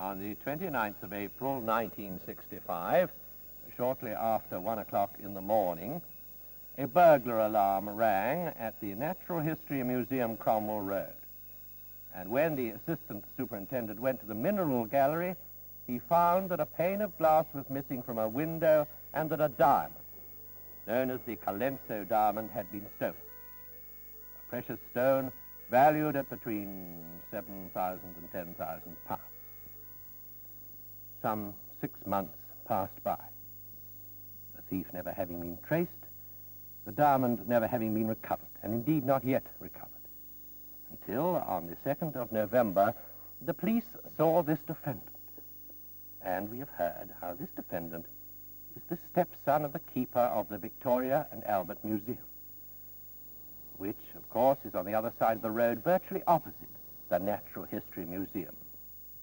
On the 29th of April, 1965, shortly after 1 o'clock in the morning, a burglar alarm rang at the Natural History Museum, Cromwell Road. And when the assistant superintendent went to the mineral gallery, he found that a pane of glass was missing from a window and that a diamond, known as the Colenso diamond, had been stolen. A precious stone valued at between 7,000 and 10,000 pounds. Some 6 months passed by, the thief never having been traced, the diamond never having been recovered, and indeed not yet recovered, until on the 2nd of November, the police saw this defendant. And we have heard how this defendant is the stepson of the keeper of the Victoria and Albert Museum, which, of course, is on the other side of the road, virtually opposite the Natural History Museum.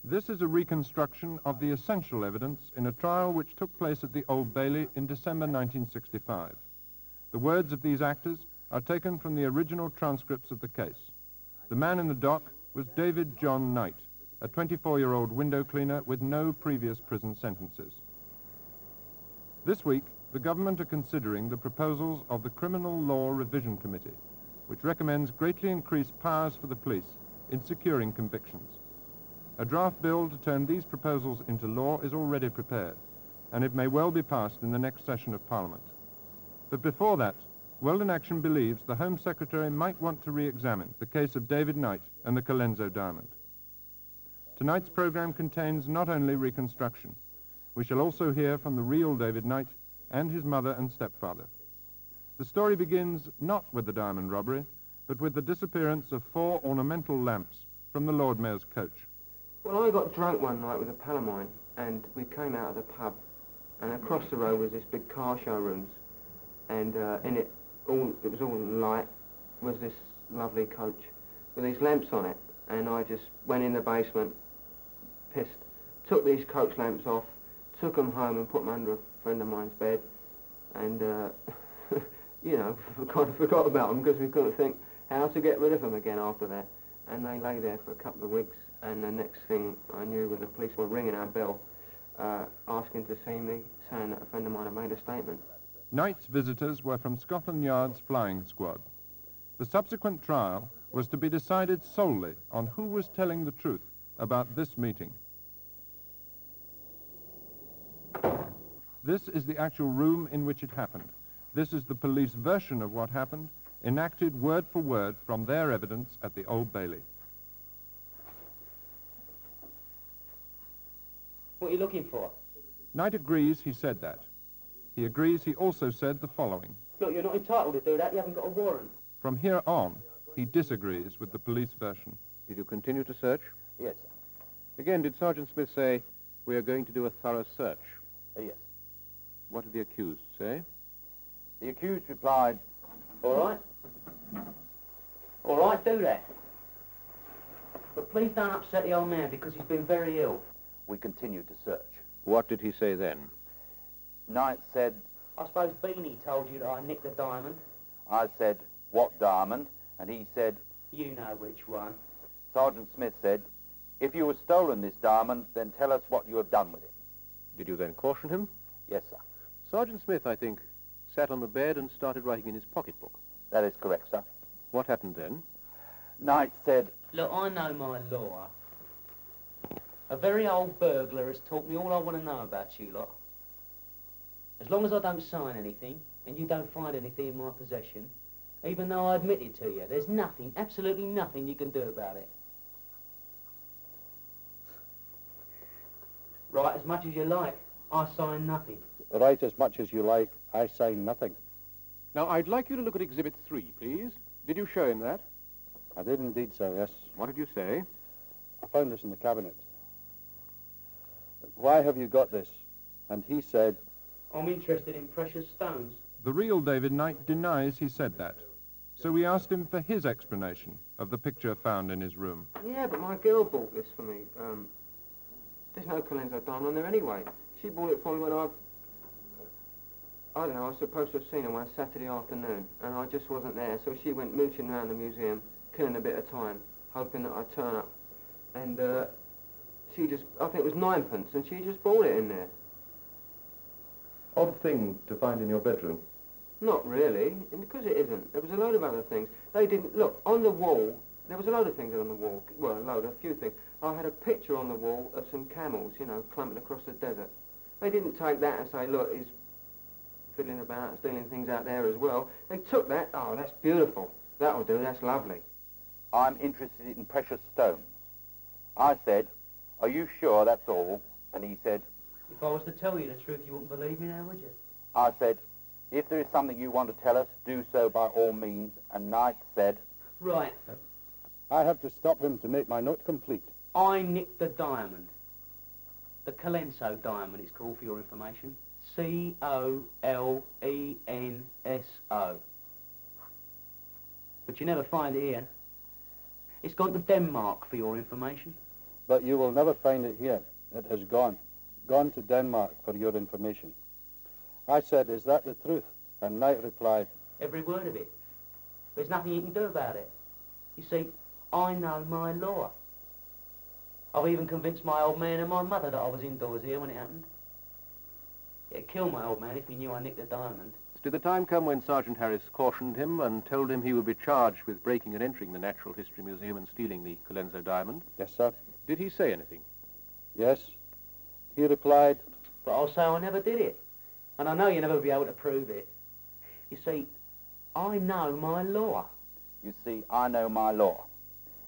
This is a reconstruction of the essential evidence in a trial which took place at the Old Bailey in December 1965. The words of these actors are taken from the original transcripts of the case. The man in the dock was David John Knight, a 24-year-old window cleaner with no previous prison sentences. This week, the government are considering the proposals of the Criminal Law Revision Committee, which recommends greatly increased powers for the police in securing convictions. A draft bill to turn these proposals into law is already prepared, and it may well be passed in the next session of Parliament. But before that, Weldon Action believes the Home Secretary might want to re-examine the case of David Knight and the Colenso diamond. Tonight's program contains not only reconstruction. We shall also hear from the real David Knight and his mother and stepfather. The story begins not with the diamond robbery, but with the disappearance of 4 ornamental lamps from the Lord Mayor's coach. Well, I got drunk one night with a pal of mine, and we came out of the pub, and across the road was this big car showrooms, and in it was all light, was this lovely coach with these lamps on it, and I just went in the basement, pissed, took these coach lamps off, took them home and put them under a friend of mine's bed, and you know, forgot about them because we couldn't think how to get rid of them again after that, and they lay there for a couple of weeks. And the next thing I knew was the police were ringing our bell, asking to see me, saying that a friend of mine had made a statement. Knight's visitors were from Scotland Yard's flying squad. The subsequent trial was to be decided solely on who was telling the truth about this meeting. This is the actual room in which it happened. This is the police version of what happened, enacted word for word from their evidence at the Old Bailey. What are you looking for? Knight agrees he said that. He agrees he also said the following. Look, you're not entitled to do that. You haven't got a warrant. From here on, he disagrees with the police version. Did you continue to search? Yes, sir. Again, did Sergeant Smith say, we are going to do a thorough search? Yes. What did the accused say? The accused replied, All right. All right, do that. But please don't upset the old man because he's been very ill. we continued to search. What did he say then? Knight said, I suppose Beanie told you that I nicked the diamond. I said, what diamond? And he said, You know which one. Sergeant Smith said, if you have stolen this diamond, then tell us what you have done with it. Did you then caution him? Yes, sir. Sergeant Smith, I think, sat on the bed and started writing in his pocketbook. That is correct, sir. What happened then? Knight said, Look, I know my law. A very old burglar has taught me all I want to know about you lot. As long as I don't sign anything, and you don't find anything in my possession, even though I admit it to you, there's nothing, absolutely nothing you can do about it. Write as much as you like. I sign nothing. Write as much as you like. I sign nothing. Now, I'd like you to look at Exhibit 3, please. Did you show him that? I did indeed, sir, yes. What did you say? I found this in the cabinet. Why have you got this? And he said, I'm interested in precious stones. The real David Knight denies he said that. So we asked him for his explanation of the picture found in his room. Yeah, but my girl bought this for me. There's no Colenso diamond on there anyway. She bought it for me when I don't know, I was supposed to have seen her one Saturday afternoon, and I just wasn't there, so she went mooching around the museum, killing a bit of time, hoping that I'd turn up. And she just, I think it was 9pence, and she just bought it in there. Odd thing to find in your bedroom. Not really, and because it isn't. There was a load of other things. They didn't, look, on the wall, there was a load of things on the wall. Well, a few things. I had a picture on the wall of some camels, you know, clumping across the desert. They didn't take that and say, look, he's fiddling about and stealing things out there as well. They took that, oh, that's beautiful. That'll do, that's lovely. I'm interested in precious stones. I said, are you sure that's all? And he said, If I was to tell you the truth, you wouldn't believe me now, would you? I said, if there is something you want to tell us, do so by all means. And Knight said, Right. I have to stop him to make my note complete. I nicked the diamond. The Colenso diamond, it's called, for your information. Colenso. But you never find it here. It's gone to Denmark, for your information. But you will never find it here. It has gone. Gone to Denmark, for your information. I said, is that the truth? And Knight replied, Every word of it. There's nothing you can do about it. You see, I know my law. I've even convinced my old man and my mother that I was indoors here when it happened. It'd kill my old man if he knew I nicked the diamond. Did the time come when Sergeant Harris cautioned him and told him he would be charged with breaking and entering the Natural History Museum and stealing the Colenso diamond? yes, sir. Did he say anything? Yes. He replied, But I'll say I never did it. And I know you'll never be able to prove it. You see, I know my law. you see, I know my law.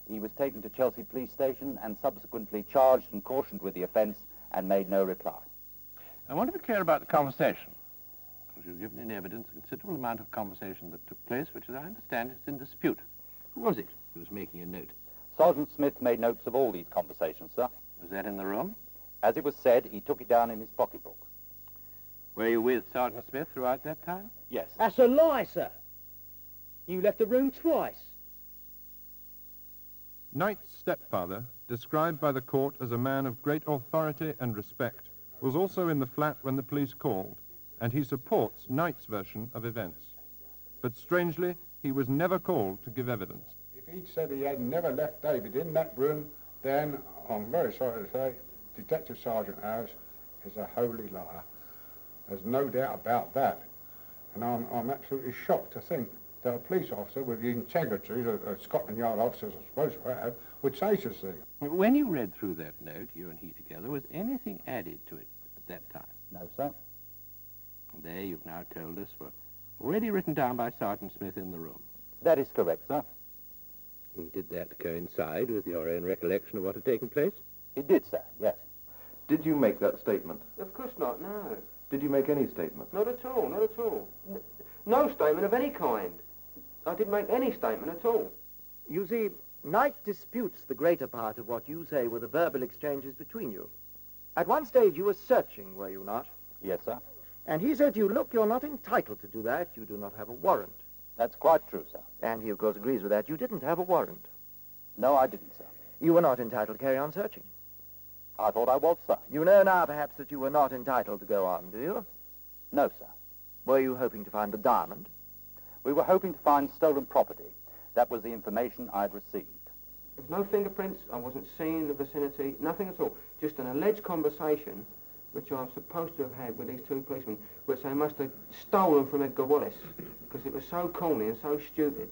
He was taken to Chelsea Police Station and subsequently charged and cautioned with the offence and made no reply. I want to be clear about the conversation, because you've given in evidence a considerable amount of conversation that took place, which, as I understand, is in dispute. Who was it who was making a note? Sergeant Smith made notes of all these conversations, sir. Was that in the room? As it was said, he took it down in his pocketbook. Were you with Sergeant Smith throughout that time? Yes. That's a lie, sir. You left the room twice. Knight's stepfather, described by the court as a man of great authority and respect, was also in the flat when the police called, and he supports Knight's version of events. But strangely, he was never called to give evidence. If he'd said he had never left David in that room, then I'm very sorry to say, Detective Sergeant Harris is a holy liar. There's no doubt about that. And I'm absolutely shocked to think that a police officer with the integrity that a Scotland Yard officers are supposed to have would say such a thing. When you read through that note, you and he together, was anything added to it at that time? No, sir. There, you've now told us, were already written down by Sergeant Smith in the room. That is correct, sir. And did that coincide with your own recollection of what had taken place? It did, sir, yes. Did you make that statement? Of course not, no. Did you make any statement? Not at all, not at all. No statement of any kind. I didn't make any statement at all. You see, Knight disputes the greater part of what you say were the verbal exchanges between you. At one stage you were searching, were you not? Yes, sir. And he said to you, look, you're not entitled to do that. You do not have a warrant. That's quite true, sir. And he, of course, agrees with that. You didn't have a warrant. No, I didn't, sir. You were not entitled to carry on searching. I thought I was, sir. You know now, perhaps, that you were not entitled to go on, do you? No, sir. Were you hoping to find the diamond? We were hoping to find stolen property. That was the information I'd received. There was no fingerprints, I wasn't seen in the vicinity, nothing at all. Just an alleged conversation, which I was supposed to have had with these two policemen, which they must have stolen from Edgar Wallace, because it was so corny and so stupid.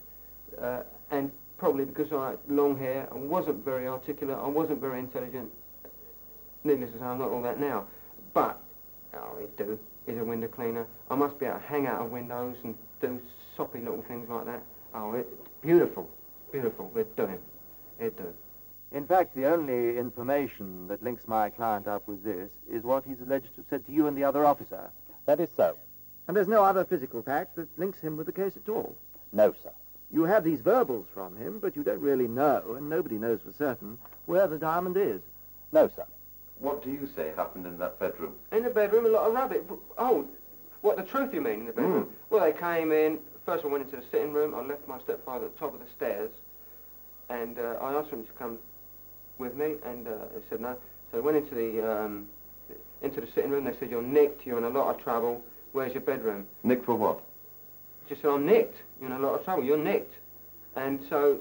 And probably because I had long hair, I wasn't very articulate, I wasn't very intelligent. Needless to say, I'm not all that now. But, oh, it do. He's a window cleaner. I must be able to hang out of windows and do soppy little things like that. Oh, beautiful, beautiful. It'd do him. It'd do. In fact, the only information that links my client up with this is what he's alleged to have said to you and the other officer. That is so. And there's no other physical fact that links him with the case at all. No, sir. You have these verbals from him, but you don't really know, and nobody knows for certain, where the diamond is. No, sir. What do you say happened in that bedroom? In the bedroom, a lot of rabbit. Oh, what, the truth you mean, in the bedroom? Well, they came in. First I went into the sitting room. I left my stepfather at the top of the stairs. And I asked him to come with me, and he said no. So I went into the sitting room. They said, you're nicked, you're in a lot of trouble. Where's your bedroom? Nicked for what? Just said, I'm nicked. You're in a lot of trouble. You're nicked. And so,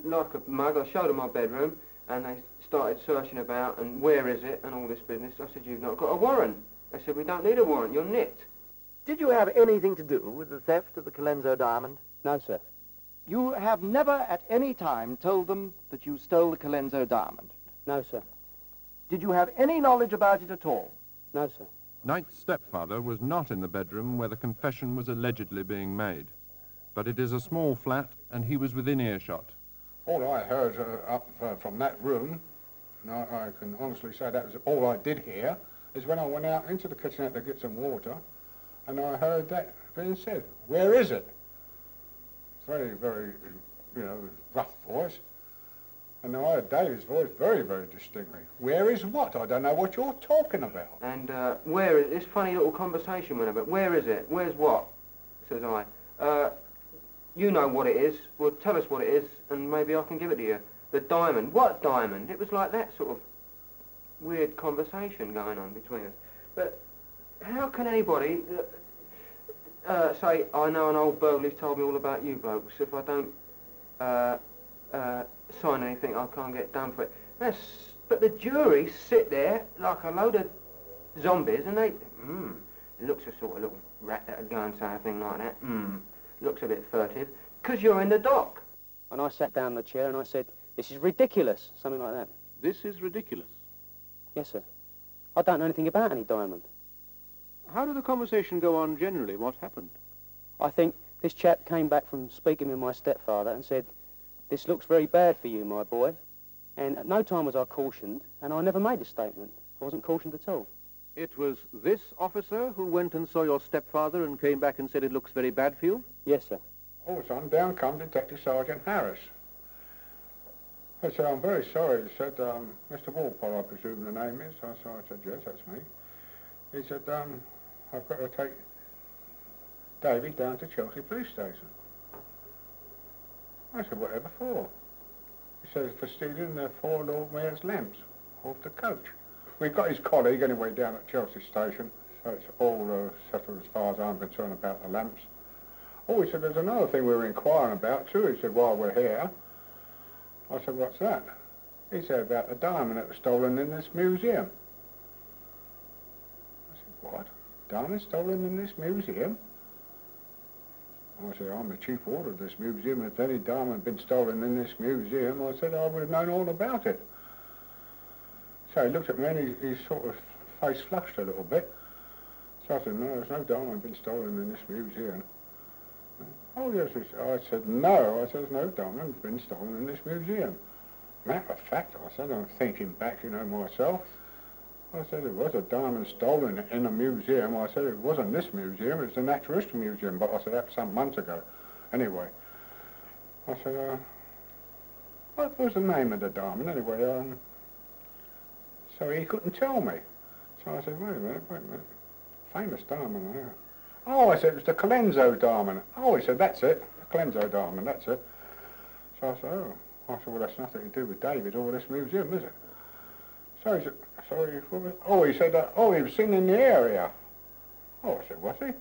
like a mug, I showed them my bedroom, and they started searching about and where is it and all this business. I said, you've not got a warrant. They said, we don't need a warrant, you're nicked. Did you have anything to do with the theft of the Colenso diamond? No, sir. You have never at any time told them that you stole the Colenso diamond? No, sir. Did you have any knowledge about it at all? No, sir. Knight's stepfather was not in the bedroom where the confession was allegedly being made, but it is a small flat and he was within earshot. All I heard from that room, and I can honestly say that was all I did hear, is when I went out into the kitchenette to get some water, and I heard that being said, where is it? Very, very, rough voice. And I heard David's voice very, very distinctly. Where is what? I don't know what you're talking about. And where is this funny little conversation went about? Where is it? Where's what? Says I. You know what it is. Well, tell us what it is, and maybe I can give it to you. The diamond. What diamond? It was like that sort of weird conversation going on between us. But how can anybody say, I know an old burglar's told me all about you blokes. If I don't sign anything, I can't get done for it. But the jury sit there like a load of zombies, and they, it looks a sort of little rat that would go and say a thing like that. Looks a bit furtive, because you're in the dock. And I sat down in the chair and I said, this is ridiculous, something like that. This is ridiculous. Yes, sir. I don't know anything about any diamond. How did the conversation go on generally? What happened? I think this chap came back from speaking with my stepfather and said, this looks very bad for you, my boy. And at no time was I cautioned, and I never made a statement. I wasn't cautioned at all. It was this officer who went and saw your stepfather and came back and said it looks very bad for you? Yes, sir. All of a sudden, down come Detective Sergeant Harris. I said, I'm very sorry. He said, Mr. Walpole, I presume the name is. I said, yes, that's me. He said, I've got to take Davy down to Chelsea Police Station. I said, whatever for? He says, for stealing the 4 Lord Mayor's lamps off the coach. We've got his colleague anyway down at Chelsea Station, so it's all settled as far as I'm concerned about the lamps. Oh, he said, there's another thing we were inquiring about too. He said, while we're here. I said, what's that? He said, about the diamond that was stolen in this museum. I said, what? Diamond stolen in this museum? I said, I'm the chief warder of this museum. If any diamond had been stolen in this museum, I said, I would have known all about it. So he looked at me and he sort of face flushed a little bit. So I said, no, there's no diamond been stolen in this museum. Oh, yes, I said, no. I said, there's no diamond been stolen in this museum. Matter of fact, I said, I'm thinking back, myself. I said, it was a diamond stolen in a museum. I said, it wasn't this museum, it's the Natural History Museum. But I said, that was some months ago. Anyway, I said, what was the name of the diamond anyway? So he couldn't tell me. So I said, wait a minute. Famous diamond, yeah. Oh, I said, it was the Colenso diamond. Oh, he said, that's it. The Colenso diamond, that's it. So I said, oh. I said, well, that's nothing to do with David or this museum, is it? So he said, sorry, he said, he was seen in the area. Oh, I said, was he?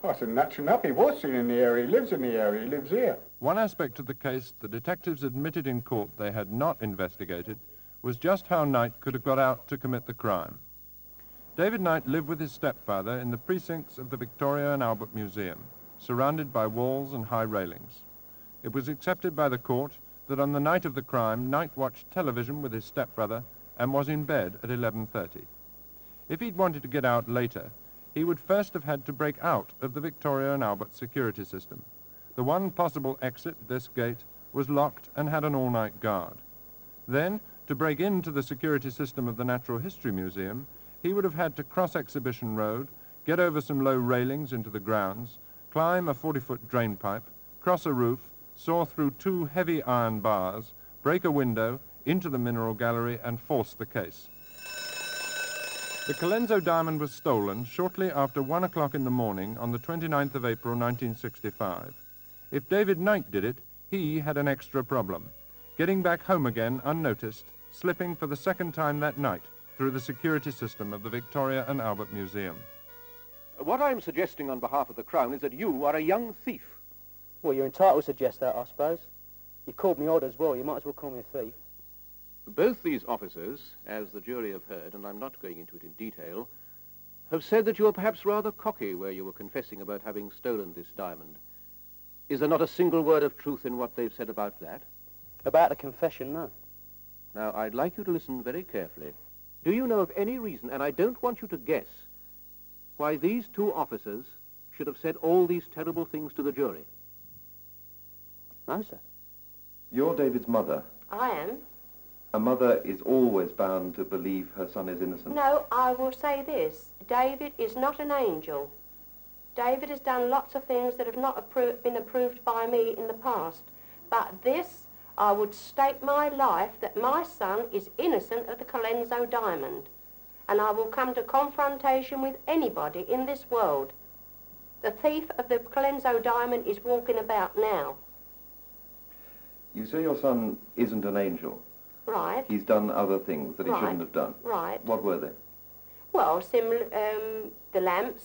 I said, naturally enough, he was seen in the area. He lives in the area. He lives here. One aspect of the case the detectives admitted in court they had not investigated was just how Knight could have got out to commit the crime. David Knight lived with his stepfather in the precincts of the Victoria and Albert Museum, surrounded by walls and high railings. It was accepted by the court that on the night of the crime, Knight watched television with his stepbrother and was in bed at 11:30. If he'd wanted to get out later, he would first have had to break out of the Victoria and Albert security system. The one possible exit, this gate, was locked and had an all-night guard. Then, to break into the security system of the Natural History Museum, he would have had to cross Exhibition Road, get over some low railings into the grounds, climb a 40-foot drain pipe, cross a roof, saw through 2 heavy iron bars, break a window, into the mineral gallery and force the case. The Colenso diamond was stolen shortly after 1 o'clock in the morning on the 29th of April 1965. If David Knight did it, he had an extra problem. Getting back home again unnoticed, slipping for the second time that night through the security system of the Victoria and Albert Museum. What I'm suggesting on behalf of the Crown is that you are a young thief. Well, you're entitled to suggest that, I suppose. You've called me odd as well. You might as well call me a thief. Both these officers, as the jury have heard, and I'm not going into it in detail, have said that you were perhaps rather cocky where you were confessing about having stolen this diamond. Is there not a single word of truth in what they've said about that? About the confession, no. Now, I'd like you to listen very carefully. Do you know of any reason, and I don't want you to guess, why these two officers should have said all these terrible things to the jury? No, sir. You're David's mother. I am. A mother is always bound to believe her son is innocent. No, I will say this. David is not an angel. David has done lots of things that have not been approved by me in the past. But this, I would stake my life that my son is innocent of the Colenso diamond. And I will come to confrontation with anybody in this world. The thief of the Colenso diamond is walking about now. You say your son isn't an angel. Right. He's done other things that he shouldn't have done. Right. What were they? Well, the lamps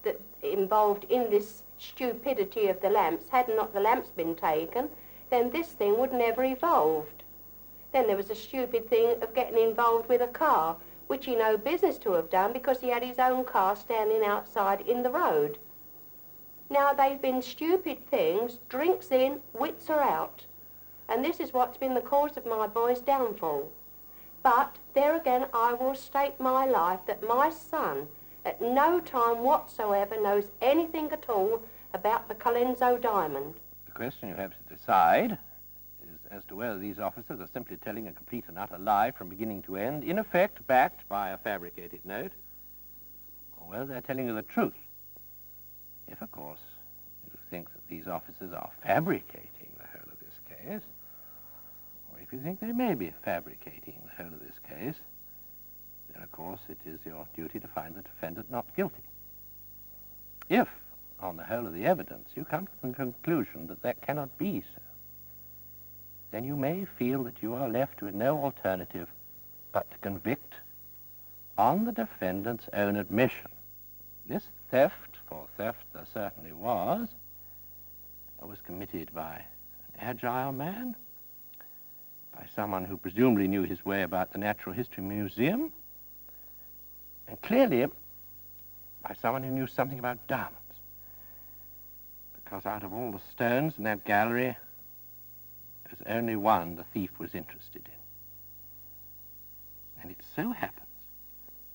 that involved in this stupidity of the lamps, had not the lamps been taken, then this thing would never evolved. Then there was a stupid thing of getting involved with a car, which he no business to have done because he had his own car standing outside in the road. Now, they've been stupid things, drinks in, wits are out. And this is what's been the cause of my boy's downfall. But, there again, I will stake my life that my son, at no time whatsoever, knows anything at all about the Colenso diamond. The question you have to decide is as to whether these officers are simply telling a complete and utter lie from beginning to end, in effect backed by a fabricated note, or whether they're telling you the truth. If, of course, you think that these officers are fabricating the whole of this case, or if you think they may be fabricating the whole of this case, then, of course, it is your duty to find the defendant not guilty. If, on the whole of the evidence, you come to the conclusion that that cannot be so, then you may feel that you are left with no alternative but to convict on the defendant's own admission. This theft, for theft there certainly was committed by an agile man, by someone who presumably knew his way about the Natural History Museum, and clearly by someone who knew something about diamonds. Because out of all the stones in that gallery, there was only one the thief was interested in. And it so happens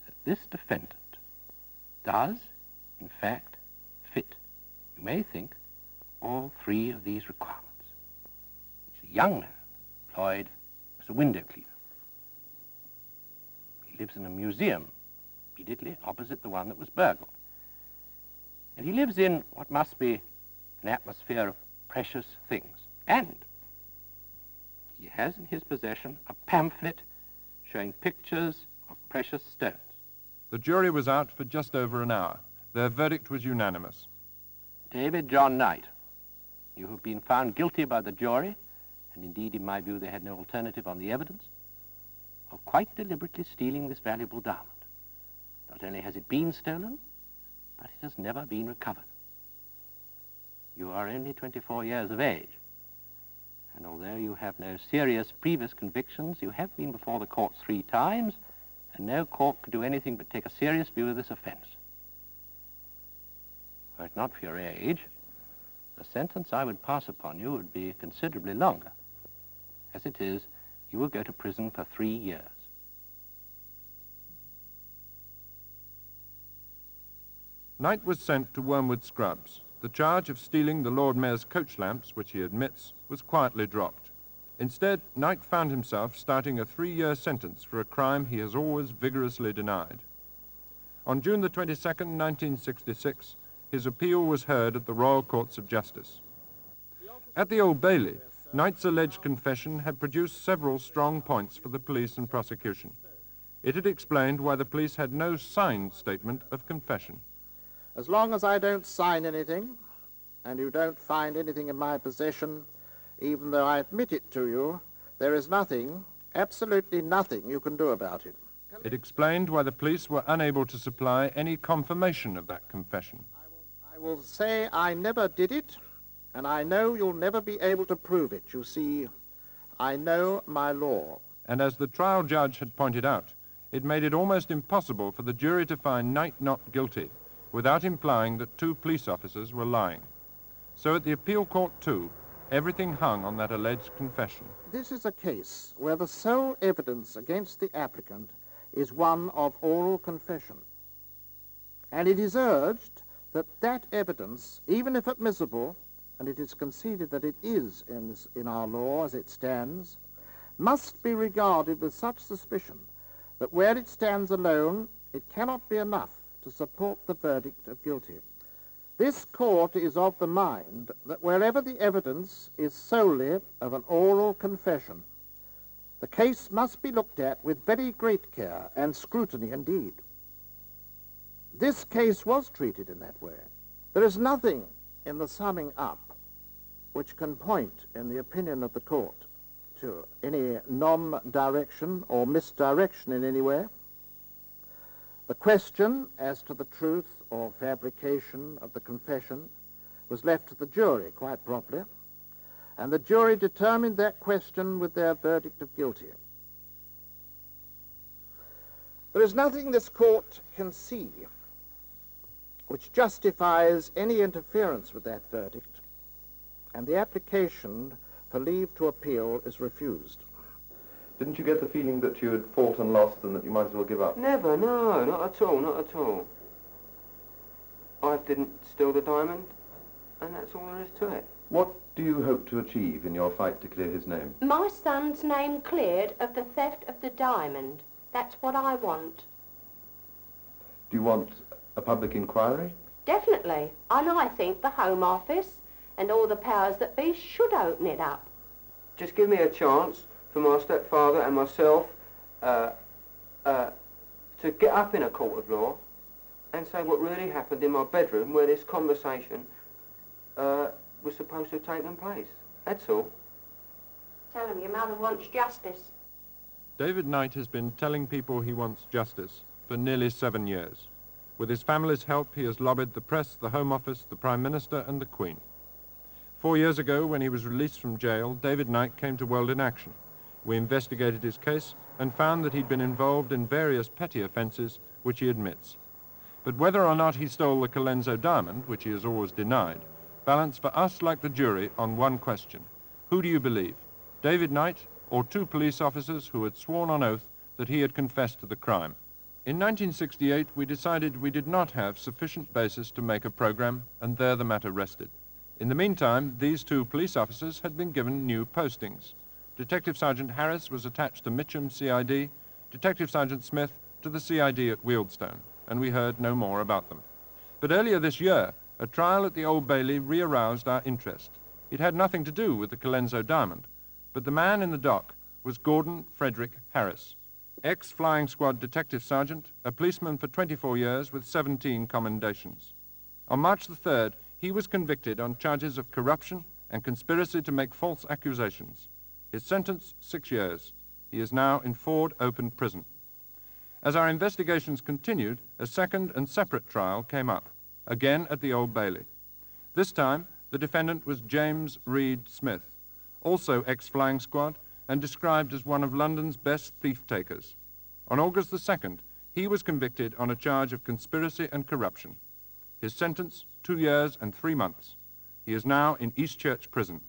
that this defendant does, in fact, fit, you may think, all three of these requirements. He's a young man, employed as a window cleaner. He lives in a museum immediately opposite the one that was burgled. And he lives in what must be an atmosphere of precious things. And he has in his possession a pamphlet showing pictures of precious stones. The jury was out for just over an hour. Their verdict was unanimous. David John Knight, you have been found guilty by the jury, and indeed, in my view, they had no alternative on the evidence, of quite deliberately stealing this valuable diamond. Not only has it been stolen, but it has never been recovered. You are only 24 years of age, and although you have no serious previous convictions, you have been before the courts 3 times, and no court could do anything but take a serious view of this offense. Were it not for your age, the sentence I would pass upon you would be considerably longer. As it is, you will go to prison for 3 years. Knight was sent to Wormwood Scrubs. The charge of stealing the Lord Mayor's coach lamps, which he admits, was quietly dropped. Instead, Knight found himself starting a 3-year sentence for a crime he has always vigorously denied. On June the 22nd, 1966, his appeal was heard at the Royal Courts of Justice. At the Old Bailey, Knight's alleged confession had produced several strong points for the police and prosecution. It had explained why the police had no signed statement of confession. As long as I don't sign anything, and you don't find anything in my possession, even though I admit it to you, there is nothing, absolutely nothing you can do about it. It explained why the police were unable to supply any confirmation of that confession. I will say I never did it, and I know you'll never be able to prove it. You see, I know my law. and as the trial judge had pointed out, it made it almost impossible for the jury to find Knight not guilty without implying that 2 police officers were lying. So at the appeal court too, everything hung on that alleged confession. This is a case where the sole evidence against the applicant is one of oral confession. And it is urged that that evidence, even if admissible, and it is conceded that it is in our law as it stands, must be regarded with such suspicion that where it stands alone, it cannot be enough to support the verdict of guilty. This court is of the mind that wherever the evidence is solely of an oral confession, the case must be looked at with very great care and scrutiny indeed. This case was treated in that way. There is nothing in the summing up which can point, in the opinion of the court, to any non-direction or misdirection in any way. The question as to the truth or fabrication of the confession was left to the jury quite properly, and the jury determined that question with their verdict of guilty. There is nothing this court can see which justifies any interference with that verdict, and the application for leave to appeal is refused. Didn't you get the feeling that you had fought and lost and that you might as well give up? Never, no, not at all, not at all. I didn't steal the diamond, and that's all there is to it. What do you hope to achieve in your fight to clear his name? My son's name cleared of the theft of the diamond. That's what I want. Do you want a public inquiry? Definitely. And I think the Home Office and all the powers that be should open it up. Just give me a chance for my stepfather and myself to get up in a court of law and say what really happened in my bedroom where this conversation was supposed to have taken place. That's all. Tell him your mother wants justice. David Knight has been telling people he wants justice for nearly 7 years. With his family's help, he has lobbied the press, the Home Office, the Prime Minister and the Queen. 4 years ago, when he was released from jail, David Knight came to World in Action. We investigated his case and found that he'd been involved in various petty offences, which he admits. But whether or not he stole the Colenso diamond, which he has always denied, balanced for us like the jury on one question. Who do you believe, David Knight or 2 police officers who had sworn on oath that he had confessed to the crime? In 1968, we decided we did not have sufficient basis to make a program, and there the matter rested. In the meantime, these 2 police officers had been given new postings. Detective Sergeant Harris was attached to Mitcham CID, Detective Sergeant Smith to the CID at Wealdstone, and we heard no more about them. But earlier this year, a trial at the Old Bailey re-aroused our interest. It had nothing to do with the Colenso diamond, but the man in the dock was Gordon Frederick Harris, ex-Flying Squad Detective Sergeant, a policeman for 24 years with 17 commendations. On March the 3rd, he was convicted on charges of corruption and conspiracy to make false accusations. His sentence, 6 years. He is now in Ford Open Prison. As our investigations continued, a second and separate trial came up, again at the Old Bailey. This time, the defendant was James Reed Smith, also ex-Flying Squad, and described as one of London's best thief-takers. On August the 2nd, he was convicted on a charge of conspiracy and corruption. His sentence, 2 years and 3 months. He is now in Eastchurch Prison.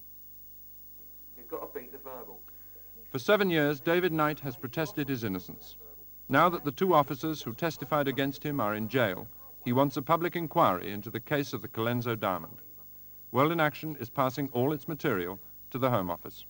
You've got to beat the verbal. For 7 years, David Knight has protested his innocence. Now that the 2 officers who testified against him are in jail, he wants a public inquiry into the case of the Colenso diamond. World in Action is passing all its material to the Home Office.